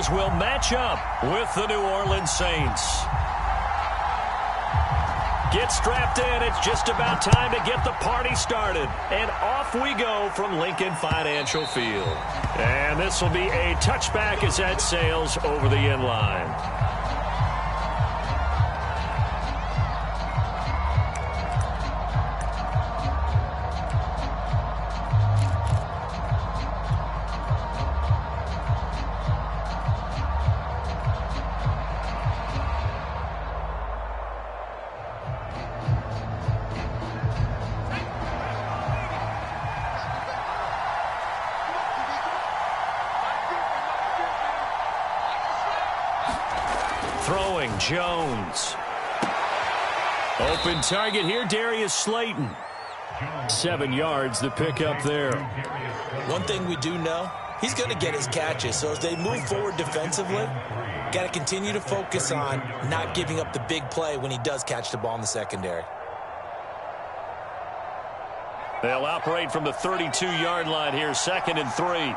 Eagles will match up with the New Orleans Saints. Get strapped in. It's just about time to get the party started. And off we go from Lincoln Financial Field. And this will be a touchback as that sails over the end line. Throwing, Jones. Open target here, Darius Slayton. 7 yards, the pickup there. One thing we do know, he's going to get his catches. So as they move forward defensively, got to continue to focus on not giving up the big play when he does catch the ball in the secondary. They'll operate from the 32-yard line here, 2nd and 3.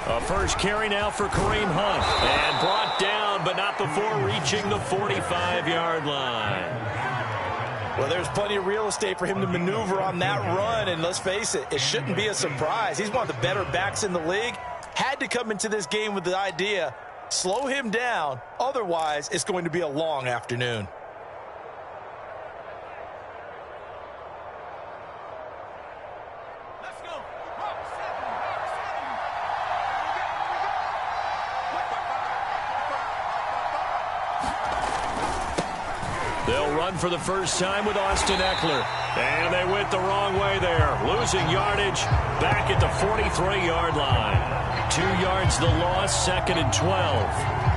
A first carry now for Kareem Hunt. And brought down, but not before reaching the 45-yard line. Well, there's plenty of real estate for him to maneuver on that run. And let's face it, it shouldn't be a surprise. He's one of the better backs in the league. Had to come into this game with the idea, slow him down. Otherwise, it's going to be a long afternoon. They'll run for the first time with Austin Eckler. And they went the wrong way there. Losing yardage back at the 43-yard line. 2 yards the loss, 2nd and 12.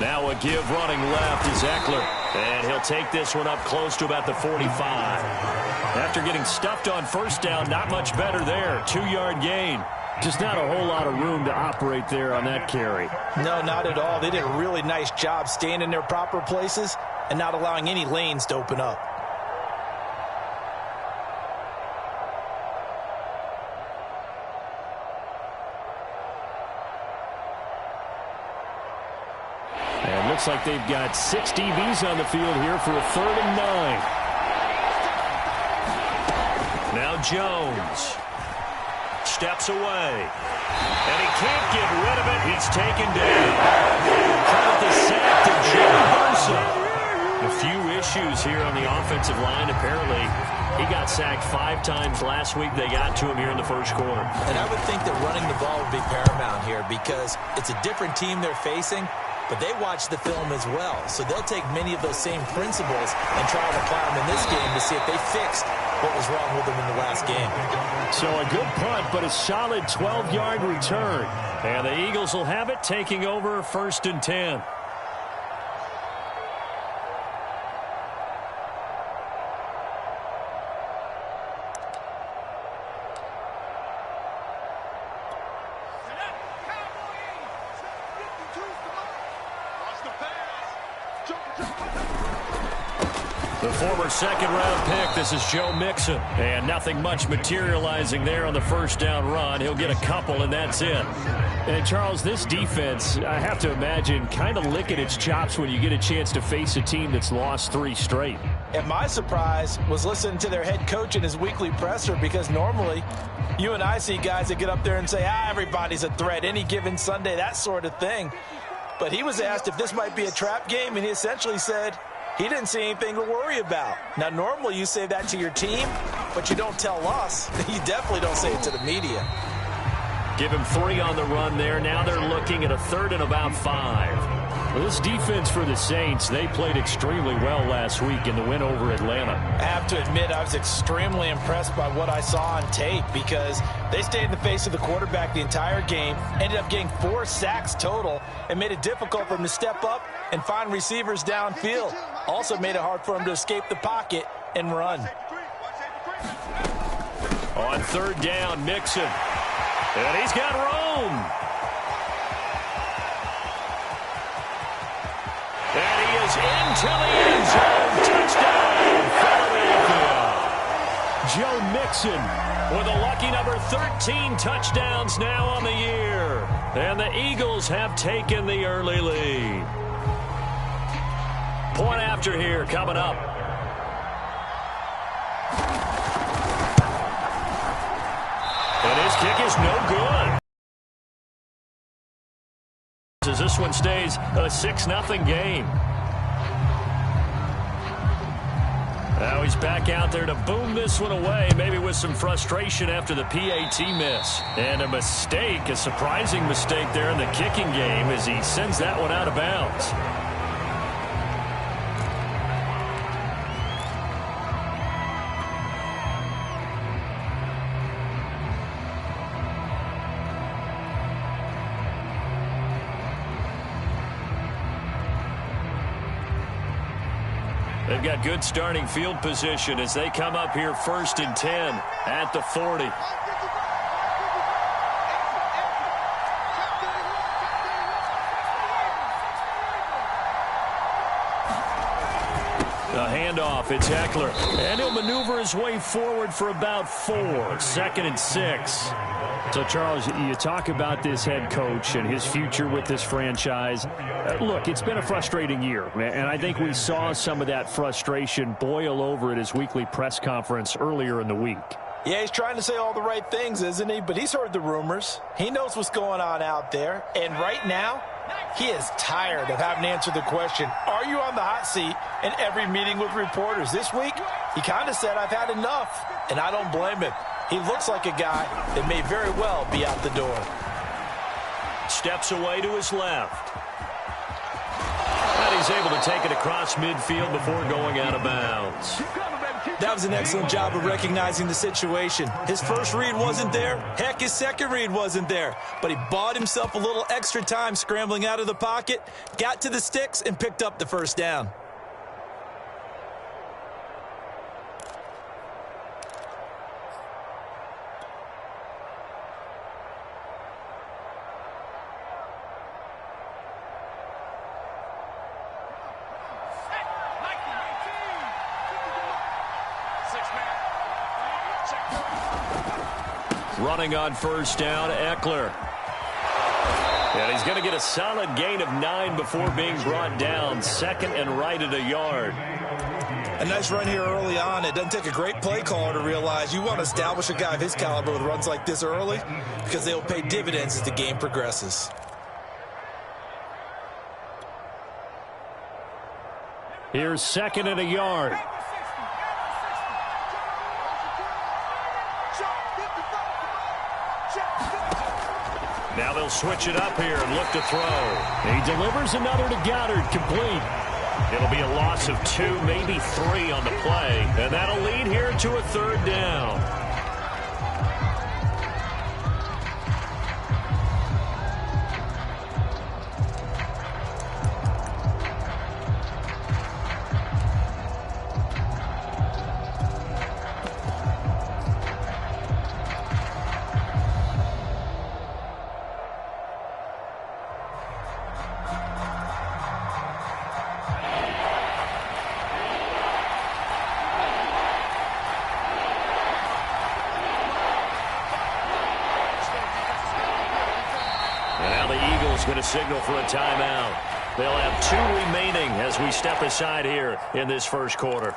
Now a give running left is Eckler. And he'll take this one up close to about the 45. After getting stuffed on first down, not much better there. 2-yard gain. Just not a whole lot of room to operate there on that carry. No, not at all. They did a really nice job staying in their proper places and not allowing any lanes to open up. And looks like they've got 6 DBs on the field here for a 3rd and 9. Now Jones steps away. And he can't get rid of it. He's taken down. Credit the sack to Jimmy Burson. A few issues here on the offensive line. Apparently, he got sacked 5 times last week. They got to him here in the first quarter. And I would think that running the ball would be paramount here because it's a different team they're facing. But they watch the film as well, so they'll take many of those same principles and try to apply them in this game to see if they fixed what was wrong with them in the last game. So a good punt, but a solid 12-yard return. And the Eagles will have it, taking over 1st and 10. The former 2nd-round pick, this is Joe Mixon. And nothing much materializing there on the first down run. He'll get a couple, and that's it. And, Charles, this defense, I have to imagine, kind of licking its chops when you get a chance to face a team that's lost 3 straight. And my surprise was listening to their head coach in his weekly presser because normally you and I see guys that get up there and say, everybody's a threat, any given Sunday, that sort of thing. But he was asked if this might be a trap game, and he essentially said he didn't see anything to worry about. Now, normally you say that to your team, but you don't tell us. You definitely don't say it to the media. Give him 3 on the run there. Now they're looking at a 3rd and about 5. Well, this defense for the Saints, they played extremely well last week in the win over Atlanta. I have to admit, I was extremely impressed by what I saw on tape because they stayed in the face of the quarterback the entire game, ended up getting 4 sacks total, and made it difficult for him to step up and find receivers downfield. Also made it hard for him to escape the pocket and run. On 3rd down, Mixon. And he's got Rome. And he is into the end zone. Touchdown, Philadelphia. Joe Mixon with a lucky number 13 touchdowns now on the year. And the Eagles have taken the early lead. Point after here coming up. And his kick is no good. As this one stays a 6-0 game. Now he's back out there to boom this one away, maybe with some frustration after the PAT miss. And a mistake, a surprising mistake there in the kicking game as he sends that one out of bounds. They've got good starting field position as they come up here 1st and 10 at the 40. The handoff, it's Eckler. And he'll maneuver his way forward for about 4. 2nd and 6. So, Charles, you talk about this head coach and his future with this franchise. Look, it's been a frustrating year, and I think we saw some of that frustration boil over at his weekly press conference earlier in the week. Yeah, he's trying to say all the right things, isn't he? But he's heard the rumors. He knows what's going on out there. And right now, he is tired of having to answer the question, are you on the hot seat in every meeting with reporters? This week, he kind of said, I've had enough, and I don't blame him. He looks like a guy that may very well be out the door. Steps away to his left. And he's able to take it across midfield before going out of bounds. That was an excellent job of recognizing the situation. His first read wasn't there. Heck, his second read wasn't there. But he bought himself a little extra time scrambling out of the pocket, got to the sticks, and picked up the first down. Running on 1st down, Eckler. And he's going to get a solid gain of 9 before being brought down. 2nd and right at a yard. A nice run here early on. It doesn't take a great play caller to realize you want to establish a guy of his caliber with runs like this early because they'll pay dividends as the game progresses. Here's 2nd and a yard. Now they'll switch it up here and look to throw. He delivers another to Goddard, complete. It'll be a loss of 2, maybe 3 on the play, and that'll lead here to a 3rd down. Going to signal for a timeout. They'll have 2 remaining as we step aside here in this first quarter.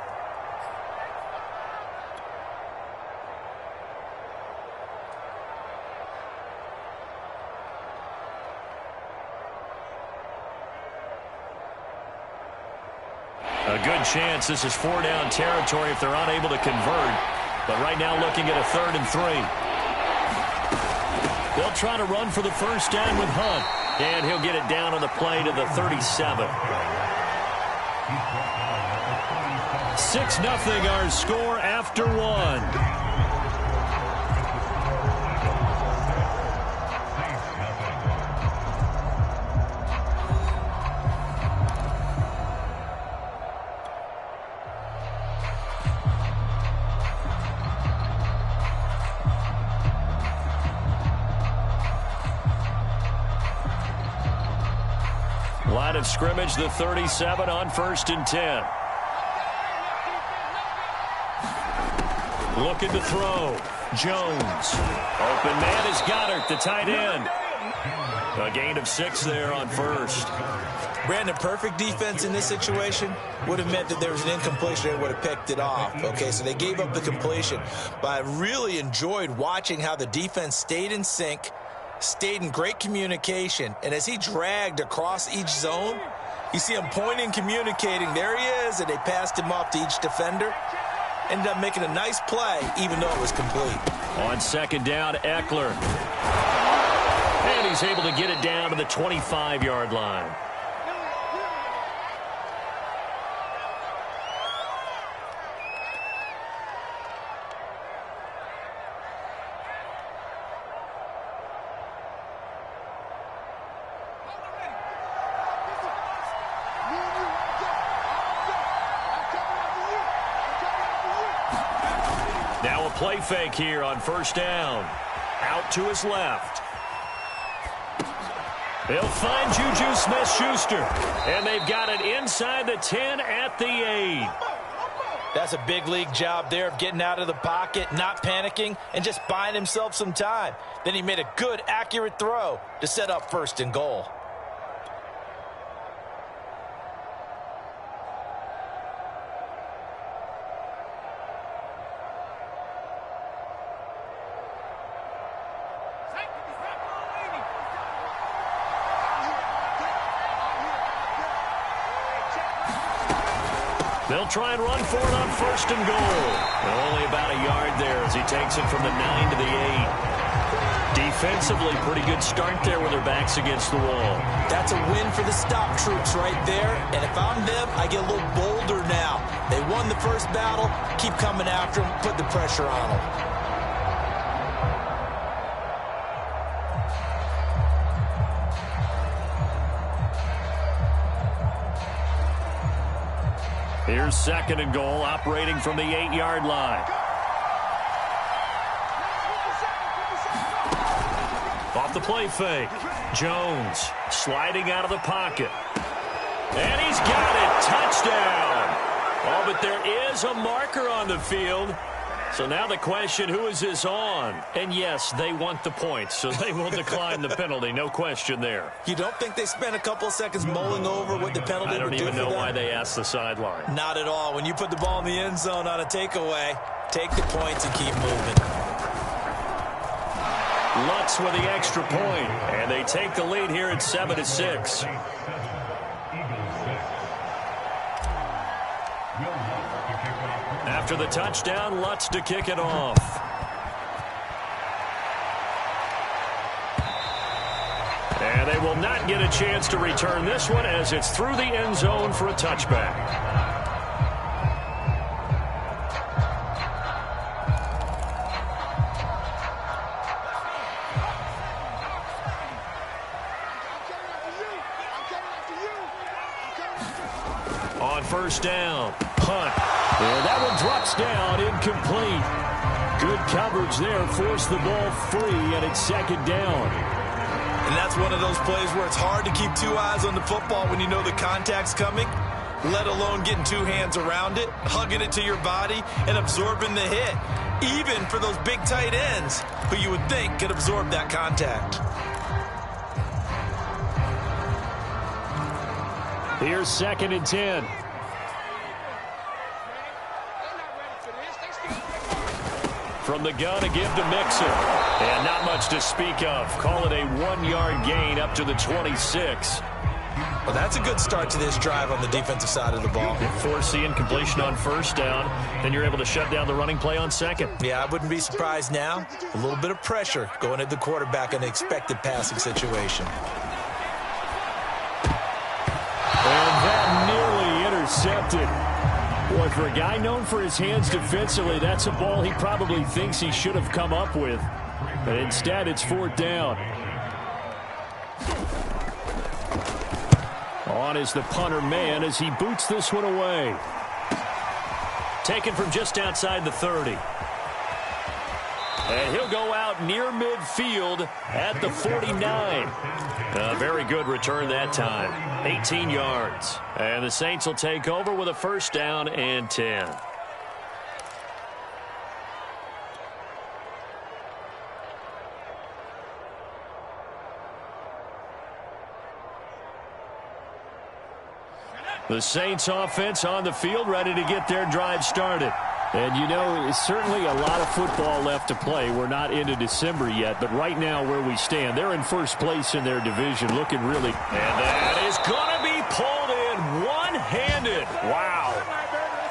A good chance this is 4-down territory if they're unable to convert. But right now looking at a 3rd and 3. They'll try to run for the first down with Hunt. And he'll get it down on the play to the 37. 6-0 our score after one. Line of scrimmage, the 37 on 1st and 10. Looking to throw. Jones. Open man is Goddard, the tight end. A gain of 6 there on 1st. Brandon, perfect defense in this situation would have meant that there was an incompletion. They would have picked it off. Okay, so they gave up the completion. But I really enjoyed watching how the defense stayed in sync, stayed in great communication, and as he dragged across each zone, you see him pointing, communicating. There he is, and they passed him off to each defender. Ended up making a nice play, even though it was complete. On 2nd down, Eckler. And he's able to get it down to the 25-yard line. Now a play fake here on 1st down. Out to his left. They'll find Juju Smith-Schuster. And they've got it inside the 10 at the 8. That's a big league job there of getting out of the pocket, not panicking, and just buying himself some time. Then he made a good, accurate throw to set up 1st and goal. They'll try and run for it on 1st and goal. Only about a yard there as he takes it from the 9 to the 8. Defensively, pretty good start there with their backs against the wall. That's a win for the stop troops right there. And if I'm them, I get a little bolder now. They won the first battle. Keep coming after them. Put the pressure on them. Here's 2nd and goal, operating from the 8-yard line. Off the play fake. Jones sliding out of the pocket. And he's got it. Touchdown. Oh, but there is a marker on the field. So now the question, who is this on? And yes, they want the points, so they will decline the penalty. No question there. You don't think they spent a couple of seconds mulling over what the penalty would do for them? I don't even know why they asked the sideline. Not at all. When you put the ball in the end zone on a takeaway, take the points and keep moving. Lutz with the extra point, and they take the lead here at 7-6. After the touchdown, Lutz to kick it off. And they will not get a chance to return this one as it's through the end zone for a touchback. On 1st down, Hunt. And that one drops down, incomplete. Good coverage there, forced the ball free, and it's 2nd down. And that's one of those plays where it's hard to keep 2 eyes on the football when you know the contact's coming, let alone getting 2 hands around it, hugging it to your body, and absorbing the hit, even for those big tight ends who you would think could absorb that contact. Here's 2nd and 10. From the gun, a give to Mixon. And not much to speak of. Call it a 1-yard gain up to the 26. Well, that's a good start to this drive on the defensive side of the ball. Force the incompletion on first down, then you're able to shut down the running play on second. Yeah, I wouldn't be surprised now. A little bit of pressure going at the quarterback in an expected passing situation. And that nearly intercepted. Boy, for a guy known for his hands defensively, that's a ball he probably thinks he should have come up with. But instead, it's fourth down. On is the punter man as he boots this one away. Taken from just outside the 30. And he'll go out near midfield at the 49. A very good return that time. 18 yards. And the Saints will take over with a first down and 10. The Saints offense on the field, ready to get their drive started. And, you know, it's certainly a lot of football left to play. We're not into December yet, but right now where we stand, they're in first place in their division, looking really... And that is going to be pulled in one-handed. Wow.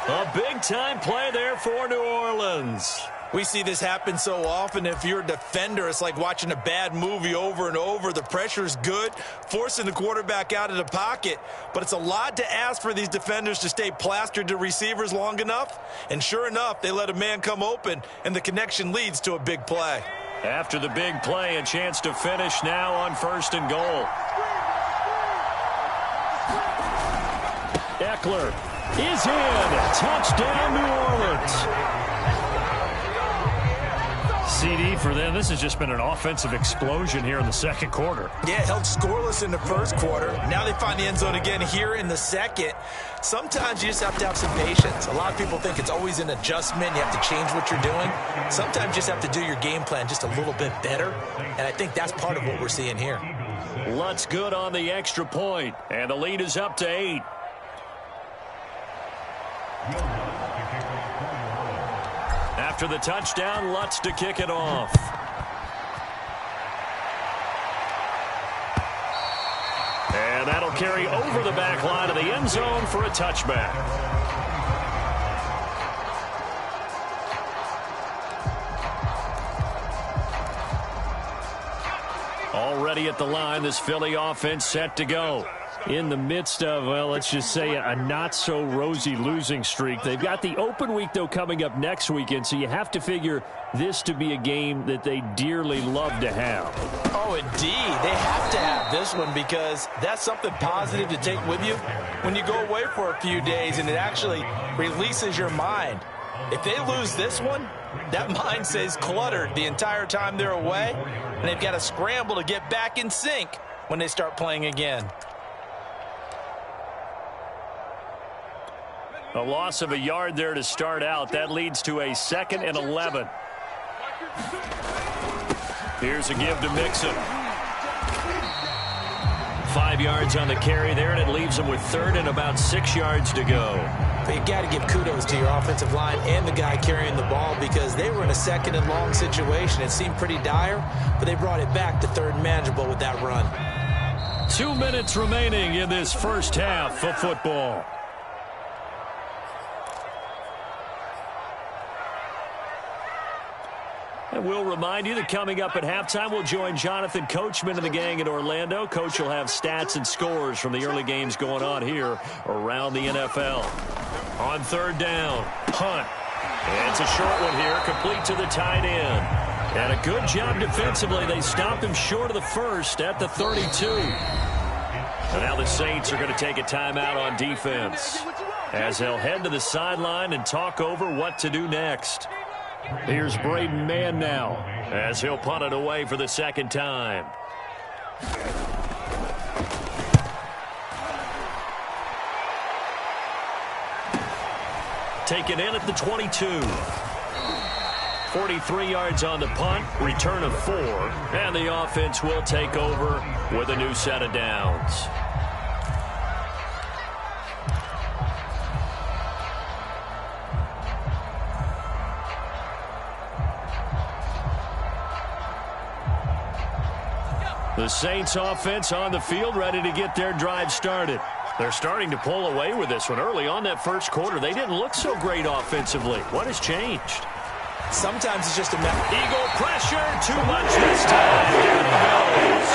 A big-time play there for New Orleans. We see this happen so often. If you're a defender, it's like watching a bad movie over and over. The pressure's good, forcing the quarterback out of the pocket. But it's a lot to ask for these defenders to stay plastered to receivers long enough. And sure enough, they let a man come open, and the connection leads to a big play. After the big play, a chance to finish now on first and goal. Eckler is in. Touchdown, New Orleans. CD for them. This has just been an offensive explosion here in the second quarter. Yeah, held scoreless in the first quarter. Now they find the end zone again here in the second. Sometimes you just have to have some patience. A lot of people think it's always an adjustment. You have to change what you're doing. Sometimes you just have to do your game plan just a little bit better. And I think that's part of what we're seeing here. Lutz good on the extra point. And the lead is up to 8. After the touchdown, Lutz to kick it off. And that'll carry over the back line of the end zone for a touchback. Already at the line, this Philly offense set to go. In the midst of, well, let's just say a not-so-rosy losing streak. They've got the open week, though, coming up next weekend, so you have to figure this to be a game that they dearly love to have. Oh, indeed. They have to have this one because that's something positive to take with you when you go away for a few days, and it actually releases your mind. If they lose this one, that mind stays cluttered the entire time they're away, and they've got to scramble to get back in sync when they start playing again. A loss of a yard there to start out. That leads to a 2nd and 11. Here's a give to Mixon. 5 yards on the carry there, and it leaves him with 3rd and about 6 yards to go. But you've got to give kudos to your offensive line and the guy carrying the ball because they were in a 2nd and long situation. It seemed pretty dire, but they brought it back to 3rd and manageable with that run. 2 minutes remaining in this first half of football. And we'll remind you that coming up at halftime, we'll join Jonathan Coachman and the gang in Orlando. Coach will have stats and scores from the early games going on here around the NFL. On 3rd down, punt. And it's a short one here, complete to the tight end. And a good job defensively. They stopped him short of the first at the 32. And now the Saints are going to take a timeout on defense as they'll head to the sideline and talk over what to do next. Here's Braden Mann now as he'll punt it away for the 2nd time. Taken in at the 22. 43 yards on the punt, return of 4, and the offense will take over with a new set of downs. The Saints offense on the field, ready to get their drive started. They're starting to pull away with this one. Early on that first quarter, they didn't look so great offensively. What has changed? Sometimes it's just a matter. Eagle pressure, too much this time. Down he goes.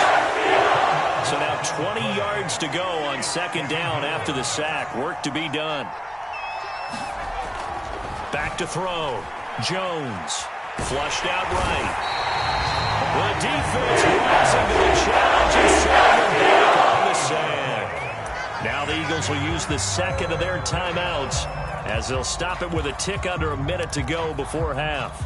So now 20 yards to go on second down after the sack. Work to be done. Back to throw. Jones. Flushed out right. The defense rising to the challenge and sending them back on the sack. Now the Eagles will use the second of their timeouts as they'll stop it with a tick under a minute to go before half.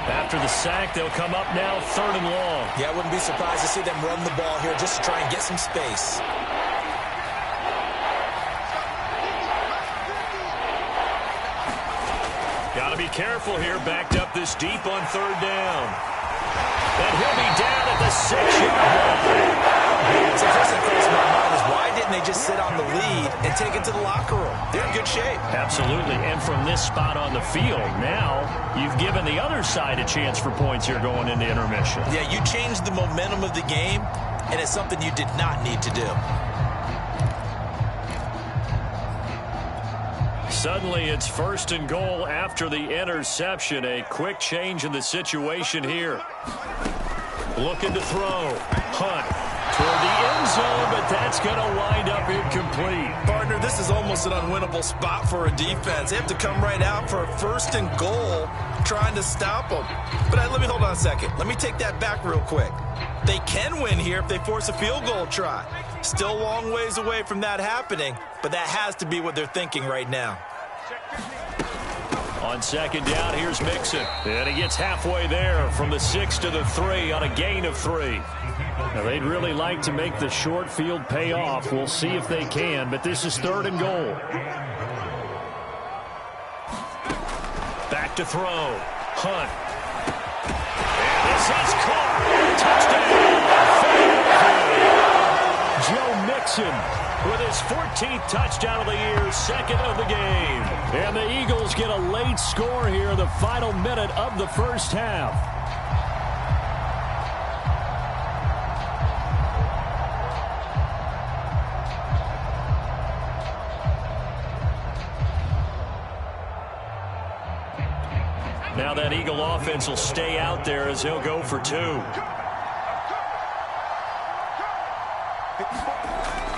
After the sack, they'll come up now 3rd and long. Yeah, I wouldn't be surprised to see them run the ball here just to try and get some space. Got to be careful here, backed up this deep on 3rd down. And he'll be down at the 6-yard line. So first thing crossed my mind is why didn't they just sit on the lead and take it to the locker room? They're in good shape. Absolutely, and from this spot on the field, now you've given the other side a chance for points here going into intermission. Yeah, you changed the momentum of the game, and it's something you did not need to do. Suddenly, it's 1st and goal after the interception. A quick change in the situation here. Looking to throw. Hunt toward the end zone, but that's going to wind up incomplete. Partner, this is almost an unwinnable spot for a defense. They have to come right out for a 1st and goal trying to stop them. But let me hold on a second. Let me take that back real quick. They can win here if they force a field goal try. Still a long ways away from that happening, but that has to be what they're thinking right now. On second down, here's Mixon. And he gets halfway there from the 6 to the 3 on a gain of 3. Now, they'd really like to make the short field pay off. We'll see if they can, but this is 3rd and goal. Back to throw. Hunt. And this is caught. Touchdown. Joe Mixon with his 14th touchdown of the year, 2nd of the game. And the Eagles get a late score here in the final minute of the first half. Now that Eagle offense will stay out there as he'll go for 2.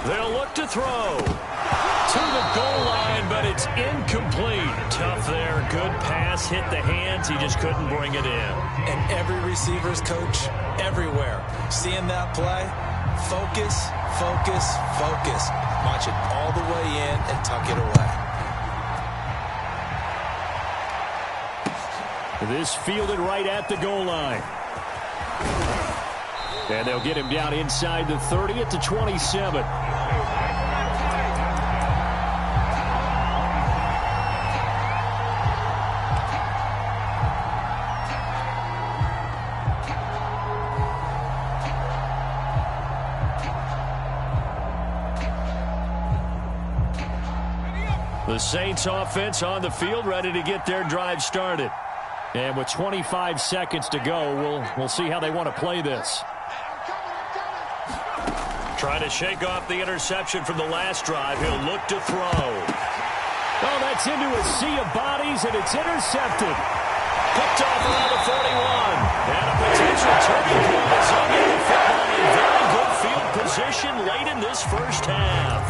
They'll look to throw to the goal line, but it's incomplete. Tough there. Good pass. Hit the hands. He just couldn't bring it in. And every receiver's coach everywhere. Seeing that play, focus, focus, focus. Watch it all the way in and tuck it away. This fielded right at the goal line. And they'll get him down inside the 30 at the 27. The Saints offense on the field ready to get their drive started. And with 25 seconds to go, we'll see how they want to play this. Trying to shake off the interception from the last drive. He'll look to throw. Oh, that's into a sea of bodies, and it's intercepted. Picked off around the 41. And a potential turning point as he'll get the football in very good field position late in this first half.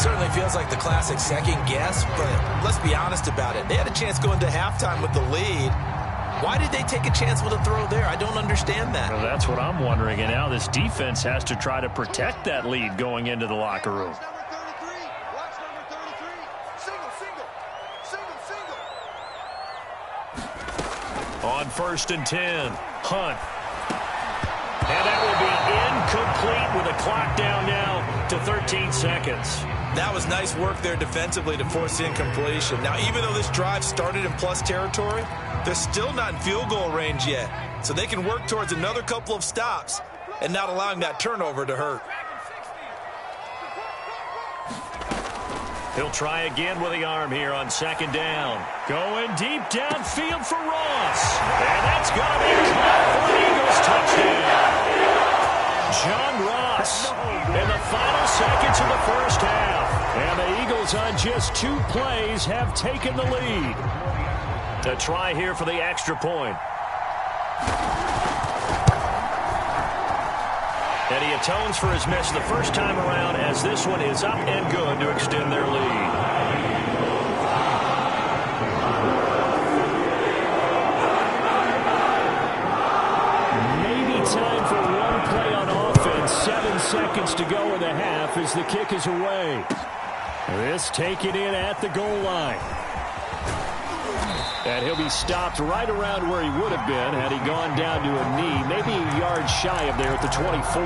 Certainly feels like the classic second guess, but let's be honest about it. They had a chance going to halftime with the lead. Why did they take a chance with a throw there? I don't understand that. Well, that's what I'm wondering. And now this defense has to try to protect that lead going into the locker room. On 1st and 10, Hunt. And that will be incomplete with a clock down now to 13 seconds. That was nice work there defensively to force incompletion. Now, even though this drive started in plus territory, they're still not in field goal range yet. So they can work towards another couple of stops and not allowing that turnover to hurt. He'll try again with the arm here on second down. Going deep downfield for Ross. And that's going to be caught for an Eagles touchdown. John Ross in the final seconds of the first half. And the Eagles on just 2 plays have taken the lead. A try here for the extra point. And he atones for his miss the first time around as this one is up and good to extend their lead. Maybe time for one play on offense. 7 seconds to go in the half as the kick is away. This taken in at the goal line. And he'll be stopped right around where he would have been had he gone down to a knee, maybe a yard shy of there at the 24.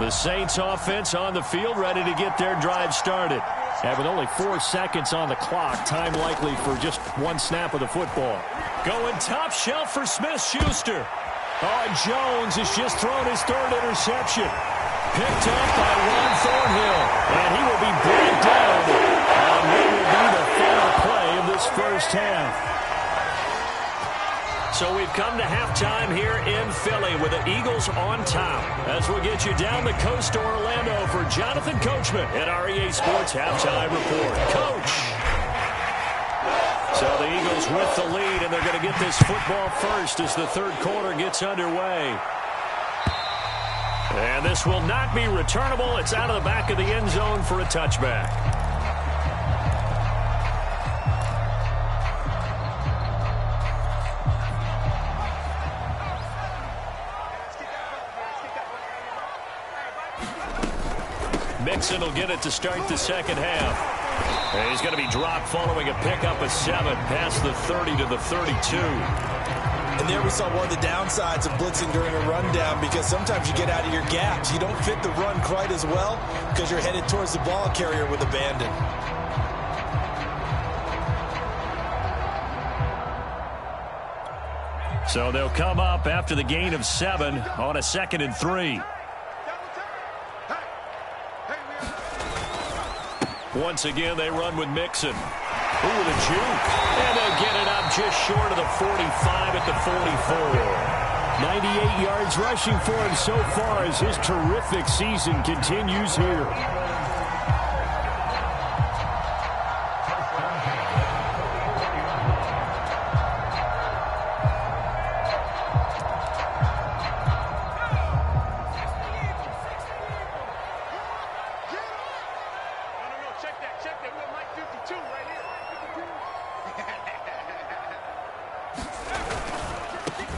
The Saints offense on the field, ready to get their drive started. And with only 4 seconds on the clock, time likely for just 1 snap of the football. Going top shelf for Smith-Schuster. Oh, Jones has just thrown his 3rd interception. Picked up by Ron Thornhill. And he will be brought down on what will be the final play of this first half. So we've come to halftime here in Philly with the Eagles on top. As we'll get you down the coast to Orlando for Jonathan Coachman at our EA Sports Halftime Report. Coach! So the Eagles with the lead, and they're going to get this football first as the 3rd quarter gets underway. And this will not be returnable. It's out of the back of the end zone for a touchback. Mixon will get it to start the second half. And he's going to be dropped following a pickup of 7 past the 30 to the 32. And there we saw one of the downsides of blitzing during a rundown, because sometimes you get out of your gaps. You don't fit the run quite as well because you're headed towards the ball carrier with abandon. So they'll come up after the gain of 7 on a 2nd and 3. Once again, they run with Mixon. Ooh, the juke. And they'll get it up just short of the 45 at the 44. 98 yards rushing for him so far as his terrific season continues here.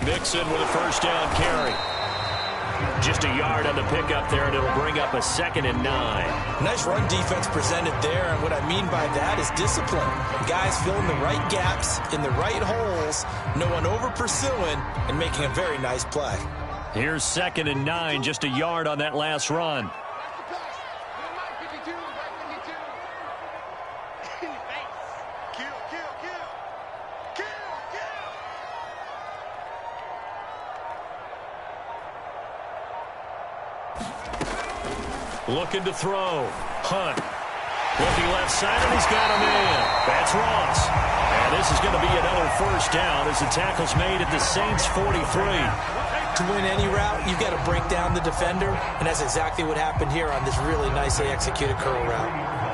Mixon with a first down carry. Just a yard on the pickup there, and it'll bring up a 2nd and 9. Nice run defense presented there, and what I mean by that is discipline. Guys filling the right gaps in the right holes, no one over pursuing, and making a very nice play. Here's 2nd and 9, just a yard on that last run. Looking to throw. Hunt. Looking left side, and he's got a man. That's Ross. And this is going to be another first down as the tackle's made at the Saints' 43. To win any route, you've got to break down the defender, and that's exactly what happened here on this really nicely executed curl route.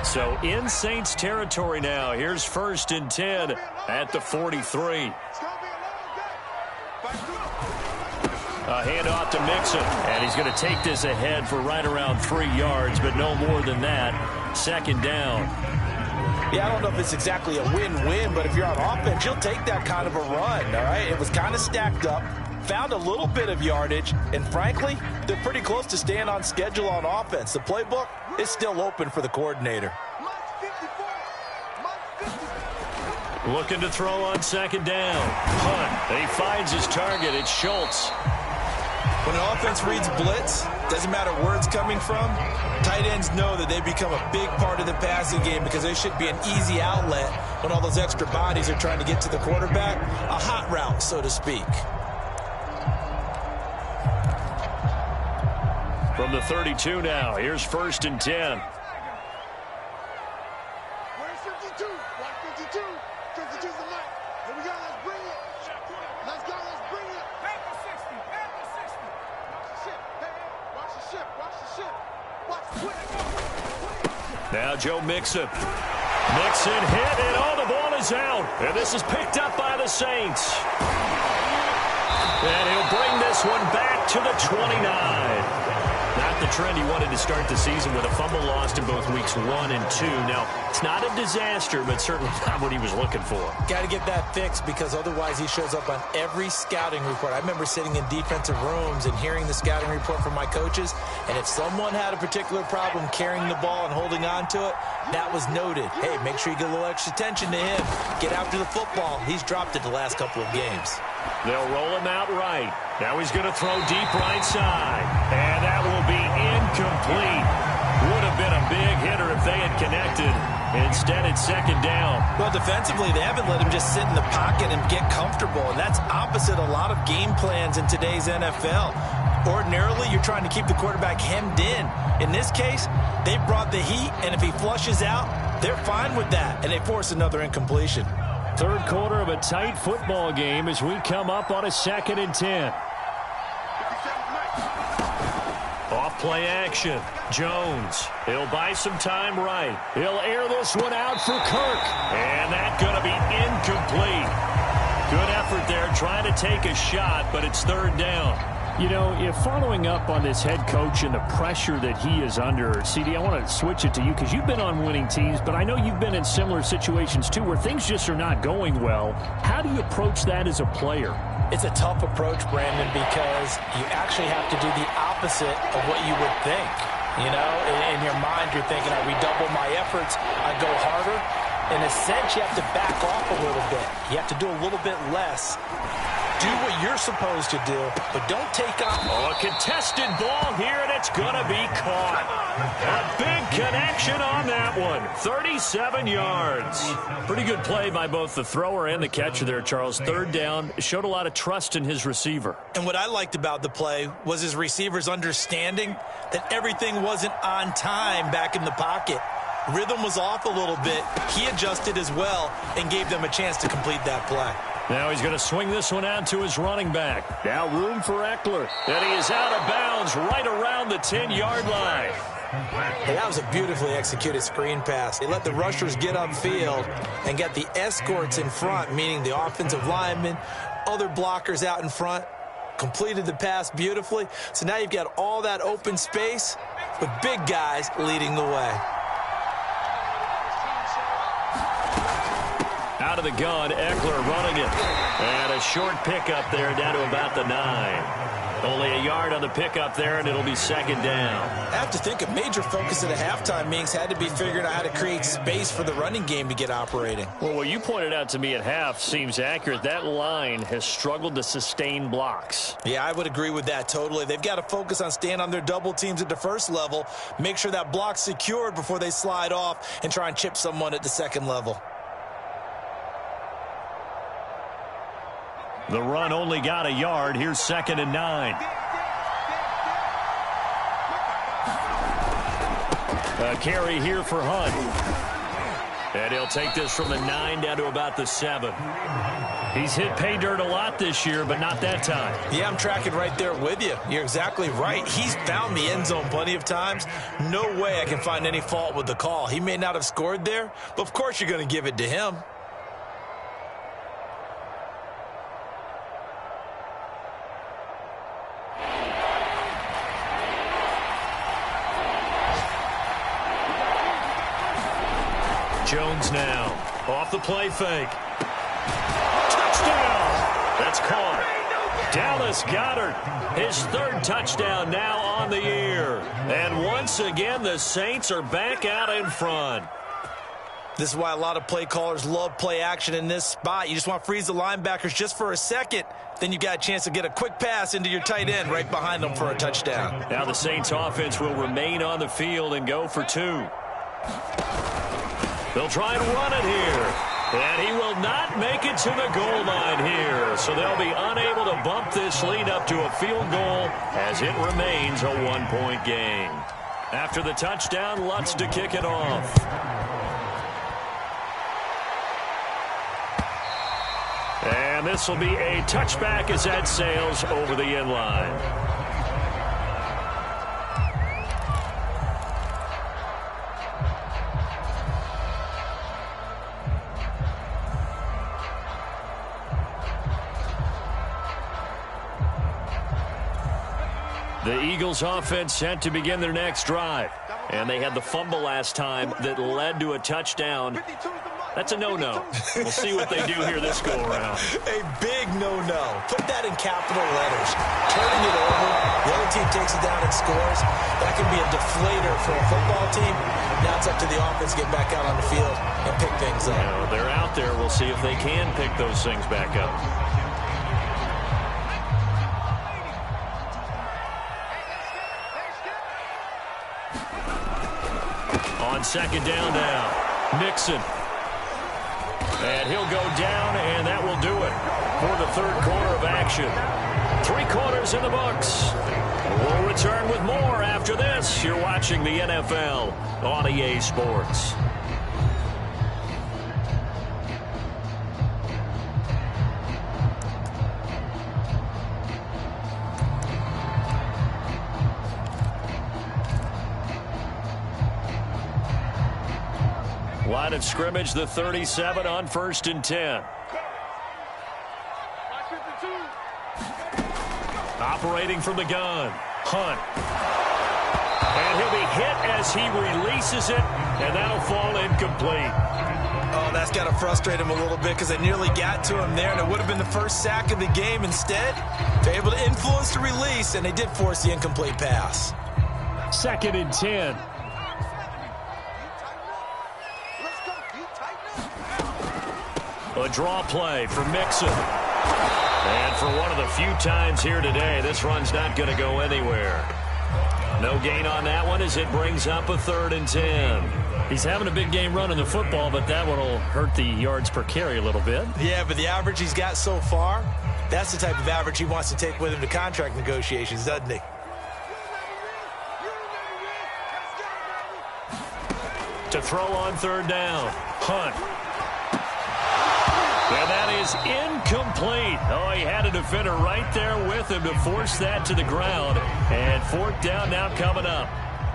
So in Saints territory now. Here's 1st and 10 at the 43. A handoff to Mixon, and he's going to take this ahead for right around 3 yards, but no more than that. 2nd down. Yeah, I don't know if it's exactly a win-win, but if you're on offense, you'll take that kind of a run, all right? It was kind of stacked up, found a little bit of yardage, and frankly, they're pretty close to staying on schedule on offense. The playbook is still open for the coordinator. Looking to throw on second down. Hunt. He finds his target. It's Schultz. When an offense reads blitz, doesn't matter where it's coming from, tight ends know that they become a big part of the passing game because they should be an easy outlet when all those extra bodies are trying to get to the quarterback. A hot route, so to speak. From the 32 now, here's 1st and 10. Where's 52? Watch 52. 52's the mic. Here we go. Let's bring it. Let's go. Let's bring it. Back to 60. Back to 60. Watch the ship. Watch the ship. Watch the ship. Watch the Now Joe Mixon. Mixon hit, and oh, the ball is out. And this is picked up by the Saints. And he'll bring this one back to the 29. Not the trend he wanted to start the season with a fumble lost in both weeks 1 and 2. Now, it's not a disaster, but certainly not what he was looking for. Got to get that fixed because otherwise he shows up on every scouting report. I remember sitting in defensive rooms and hearing the scouting report from my coaches, and if someone had a particular problem carrying the ball and holding on to it, that was noted. Hey, make sure you get a little extra attention to him. Get after the football. He's dropped it the last couple of games. They'll roll him out right. Now he's going to throw deep right side. And that will be incomplete. Would have been a big hitter if they had connected. Instead, it's second down. Well, defensively, they haven't let him just sit in the pocket and get comfortable. And that's opposite a lot of game plans in today's NFL. Ordinarily, you're trying to keep the quarterback hemmed in. In this case, they brought the heat, and if he flushes out, they're fine with that. And they force another incompletion. Third quarter of a tight football game as we come up on a 2nd and 10. Off play action. Jones. He'll buy some time right. He'll air this one out for Kirk. And that's going to be incomplete. Good effort there trying to take a shot, but it's 3rd down. You know, if following up on this head coach and the pressure that he is under, CD, I want to switch it to you because you've been on winning teams, but I know you've been in similar situations too where things just are not going well. How do you approach that as a player? It's a tough approach, Brandon, because you actually have to do the opposite of what you would think. You know, in your mind, you're thinking, I redouble my efforts, I go harder. In a sense, you have to back off a little bit. You have to do a little bit less. Do what you're supposed to do, but don't take on. Oh, a contested ball here, and it's going to be caught. A big connection on that one. 37 yards. Pretty good play by both the thrower and the catcher there, Charles. 3rd down. Showed a lot of trust in his receiver. And what I liked about the play was his receiver's understanding that everything wasn't on time back in the pocket. Rhythm was off a little bit. He adjusted as well and gave them a chance to complete that play. Now he's going to swing this one out to his running back. Now room for Eckler. And he is out of bounds right around the 10-yard line. Hey, that was a beautifully executed screen pass. They let the rushers get upfield and get the escorts in front, meaning the offensive linemen, other blockers out in front. Completed the pass beautifully. So now you've got all that open space with big guys leading the way. Out of the gun, Eckler running it. And a short pickup there down to about the 9. Only a yard on the pickup there, and it'll be 2nd down. I have to think a major focus at a halftime meetings had to be figuring out how to create space for the running game to get operating. Well, what you pointed out to me at half seems accurate. That line has struggled to sustain blocks. Yeah, I would agree with that totally. They've got to focus on staying on their double teams at the first level, make sure that block's secured before they slide off and try and chip someone at the second level. The run only got a yard. Here's 2nd and 9. A carry here for Hunt. And he'll take this from the 9 down to about the 7. He's hit pay dirt a lot this year, but not that time. Yeah, I'm tracking right there with you. You're exactly right. He's found the end zone plenty of times. No way I can find any fault with the call. He may not have scored there, but of course you're going to give it to him. Jones now, off the play fake. Touchdown! That's caught. Dallas Goedert, his 3rd touchdown now on the year. And once again, the Saints are back out in front. This is why a lot of play callers love play action in this spot. You just want to freeze the linebackers just for a second. Then you got a chance to get a quick pass into your tight end right behind them for a touchdown. Now the Saints offense will remain on the field and go for 2. They'll try and run it here. And he will not make it to the goal line here. So they'll be unable to bump this lead up to a field goal as it remains a 1-point game. After the touchdown, Lutz to kick it off. And this will be a touchback as that sails over the end line. The Eagles offense set to begin their next drive. And they had the fumble last time that led to a touchdown. That's a no-no. We'll see what they do here this go-around. A big no-no. Put that in capital letters. Turning it over, the other team takes it down and scores. That can be a deflator for a football team. Now it's up to the offense to get back out on the field and pick things up. They're out there. We'll see if they can pick those things back up. On second down now, Nixon. And he'll go down, and that will do it for the third quarter of action. 3 quarters in the books. We'll return with more after this. You're watching the NFL on EA Sports. Line of scrimmage, the 37 on 1st and 10. Operating from the gun, Hunt. And he'll be hit as he releases it, and that'll fall incomplete. Oh, that's got to frustrate him a little bit because they nearly got to him there, and it would have been the first sack of the game. Instead, they're able to influence the release, and they did force the incomplete pass. 2nd and 10. A draw play for Mixon. And for one of the few times here today, this run's not going to go anywhere. No gain on that one as it brings up a 3rd and 10. He's having a big game running the football, but that one will hurt the yards per carry a little bit. Yeah, but the average he's got so far, that's the type of average he wants to take with him to contract negotiations, doesn't he? To throw on 3rd down, Hunt. And that is incomplete. Oh, he had a defender right there with him to force that to the ground. And 4th down now coming up.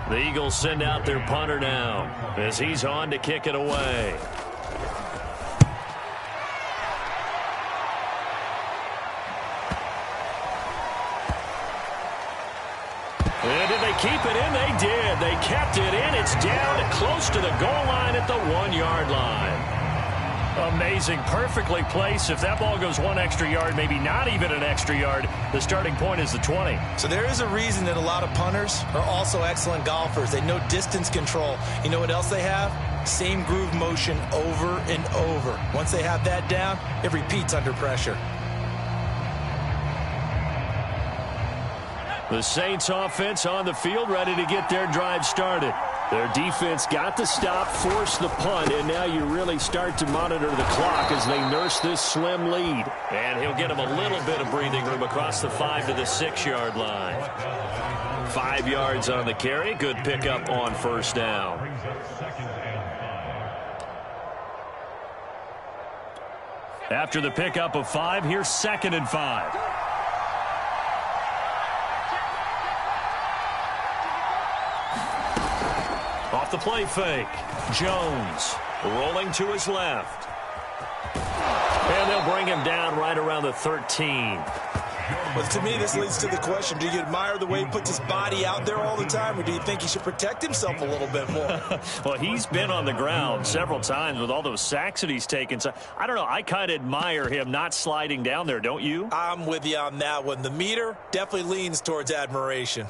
The Eagles send out their punter now as he's on to kick it away. And did they keep it in? They did. They kept it in. It's down close to the goal line at the 1-yard line. Amazing, perfectly placed. If that ball goes 1 extra yard, maybe not even an extra yard, the starting point is the 20. So there is a reason that a lot of punters are also excellent golfers. They know distance control. You know what else they have? Same groove motion over and over. Once they have that down, it repeats under pressure. The Saints offense on the field, ready to get their drive started. Their defense got the stop, forced the punt, and now you really start to monitor the clock as they nurse this slim lead. And he'll get him a little bit of breathing room across the 5 to the 6-yard line. 5 yards on the carry. Good pickup on 1st down. After the pickup of 5, here's 2nd and 5. Off the play fake. Jones rolling to his left. And they'll bring him down right around the 13. But to me, this leads to the question, do you admire the way he puts his body out there all the time, or do you think he should protect himself a little bit more? Well, he's been on the ground several times with all those sacks that he's taken. So I don't know. I kind of admire him not sliding down there, don't you? I'm with you on that one. The meter definitely leans towards admiration.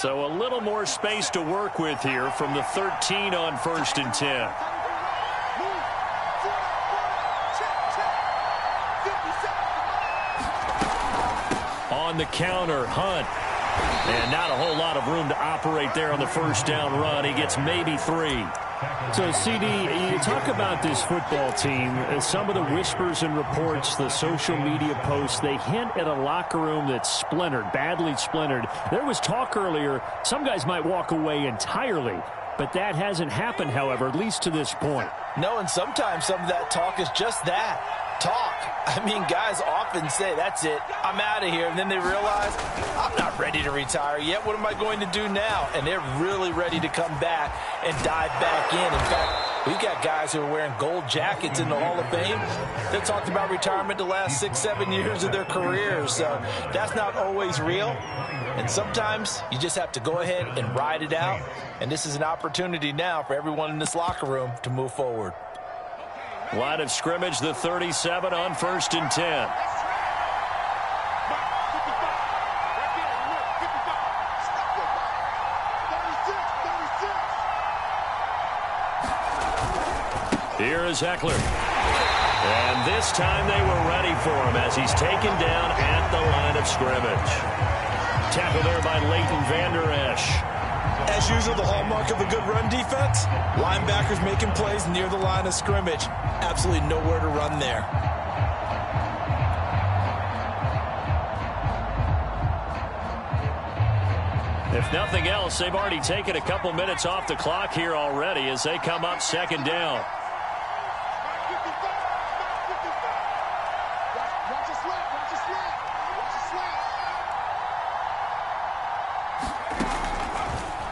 So a little more space to work with here from the 13 on 1st and 10. On the counter, Hunt. And not a whole lot of room to operate there on the first down run. He gets maybe 3. So, CD, you talk about this football team. Some of the whispers and reports, the social media posts, they hint at a locker room that's splintered, badly splintered. There was talk earlier, some guys might walk away entirely. But that hasn't happened, however, at least to this point. No, and sometimes some of that talk is just that, talk. I mean, guys often say, that's it, I'm out of here. And then they realize, I'm not ready to retire yet. What am I going to do now? And they're really ready to come back and dive back in. In fact, we've got guys who are wearing gold jackets in the Hall of Fame. They talked about retirement the last 6-7 years of their careers. So that's not always real. And sometimes you just have to go ahead and ride it out. And this is an opportunity now for everyone in this locker room to move forward. Line of scrimmage, the 37 on 1st and 10. Here is Eckler. And this time they were ready for him as he's taken down at the line of scrimmage. Tackle there by Leighton Vander Esch. As usual, the hallmark of a good run defense, linebackers making plays near the line of scrimmage. Absolutely nowhere to run there. If nothing else, they've already taken a couple minutes off the clock here already as they come up 2nd down.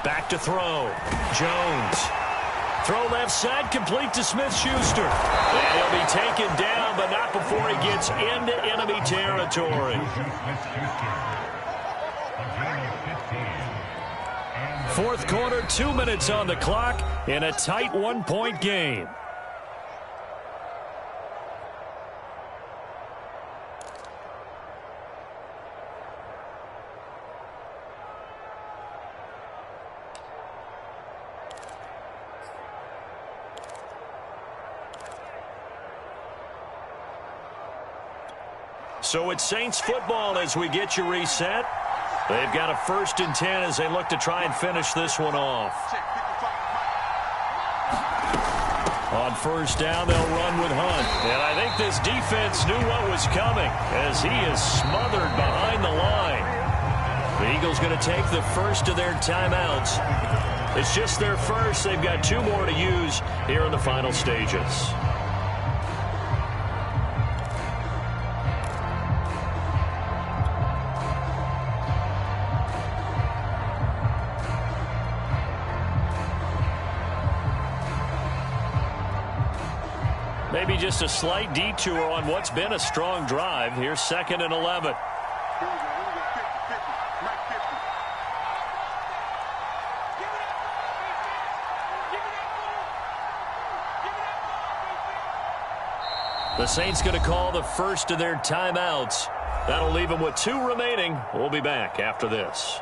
Back to throw. Jones. Throw left side, complete to Smith-Schuster. And he'll be taken down, but not before he gets into enemy territory. 4th quarter, 2 minutes on the clock in a tight 1-point game. So it's Saints football as we get you reset. They've got a 1st and 10 as they look to try and finish this one off. On 1st down, they'll run with Hunt. And I think this defense knew what was coming as he is smothered behind the line. The Eagles going to take the first of their timeouts. It's just their first. They've got 2 more to use here in the final stages. Maybe just a slight detour on what's been a strong drive. Here's 2nd and 11. The Saints going to call the first of their timeouts. That'll leave them with 2 remaining. We'll be back after this.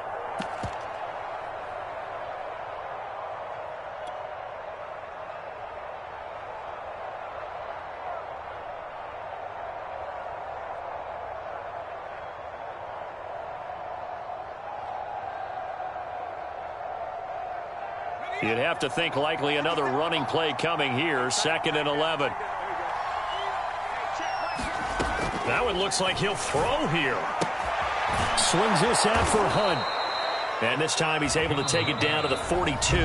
You'd have to think likely another running play coming here. 2nd and 11. That one looks like he'll throw here. Swings this out for Hunt. And this time he's able to take it down to the 42.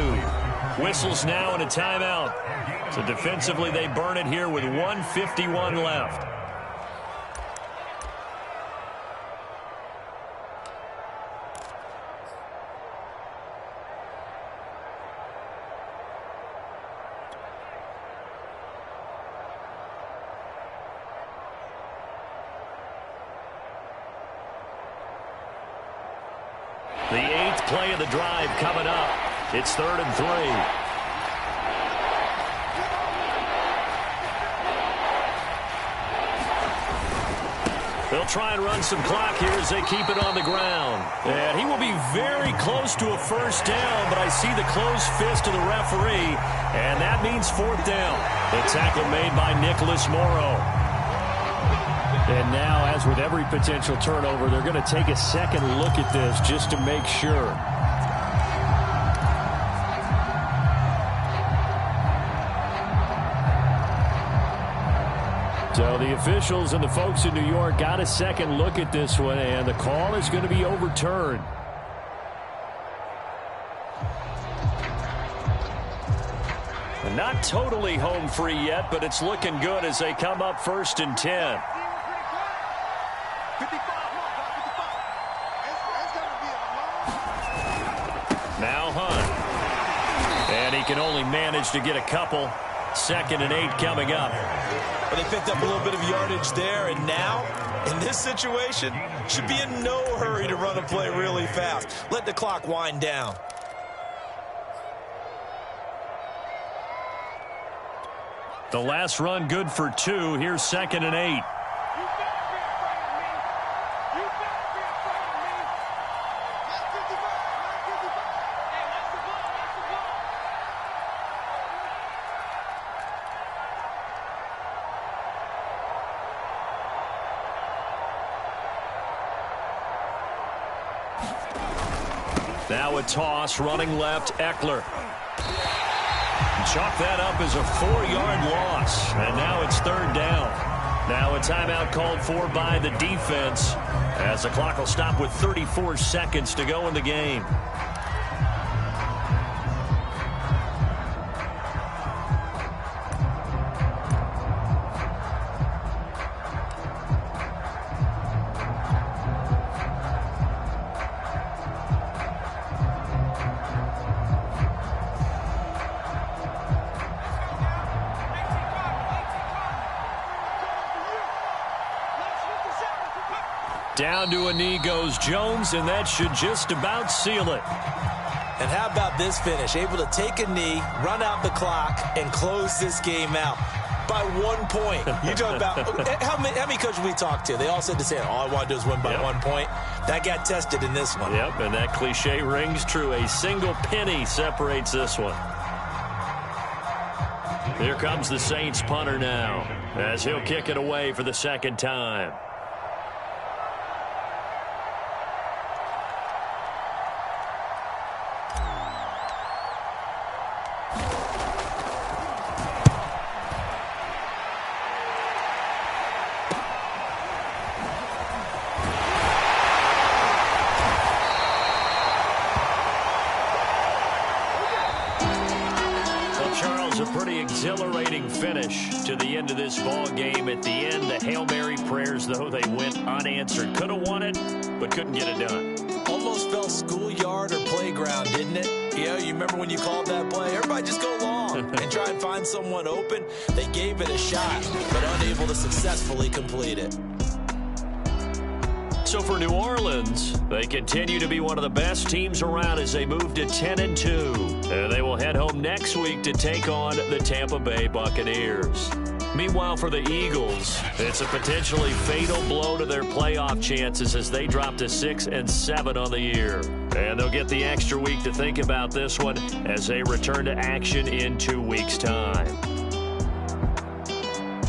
Whistles now and a timeout. So defensively they burn it here with 1:51 left. The 8th play of the drive coming up. It's 3rd and 3. They'll try and run some clock here as they keep it on the ground. And he will be very close to a first down, but I see the closed fist of the referee, and that means fourth down. The tackle made by Nicholas Morrow. And now, as with every potential turnover, they're going to take a second look at this just to make sure. So the officials and the folks in New York got a second look at this one, and the call is going to be overturned. Not totally home free yet, but it's looking good as they come up 1st and 10. Now Hunt. And he can only manage to get a couple. 2nd and 8 coming up. Well, they picked up a little bit of yardage there, and now, in this situation, should be in no hurry to run a play really fast. Let the clock wind down. The last run good for 2. Here's 2nd and 8. Now a toss, running left, Eckler. Chalk that up as a 4-yard loss, and now it's 3rd down. Now a timeout called for by the defense as the clock will stop with 34 seconds to go in the game. Down to a knee goes Jones, and that should just about seal it. And how about this finish? Able to take a knee, run out the clock, and close this game out by 1 point. You talk about how many coaches we talked to? They all said the same. All I want to do is win by 1 point. That got tested in this one. Yep, and that cliche rings true. A single penny separates this one. Here comes the Saints punter now as he'll kick it away for the 2nd time. Exhilarating finish to the end of this ball game. At the end, the Hail Mary prayers, though, they went unanswered. Could have won it, but couldn't get it done. Almost felt schoolyard or playground, didn't it? You know, you remember when you called that play? Everybody just go long and try and find someone open. They gave it a shot, but unable to successfully complete it. So for New Orleans, they continue to be one of the best teams around as they move to 10-2. And they will head home next week to take on the Tampa Bay Buccaneers. Meanwhile, for the Eagles, it's a potentially fatal blow to their playoff chances as they drop to 6-7 on the year. And they'll get the extra week to think about this one as they return to action in 2 weeks' time.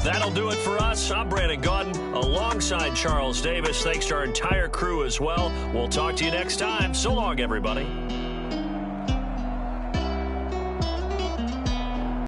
That'll do it for us. I'm Brandon Gaudin alongside Charles Davis. Thanks to our entire crew as well. We'll talk to you next time. So long, everybody.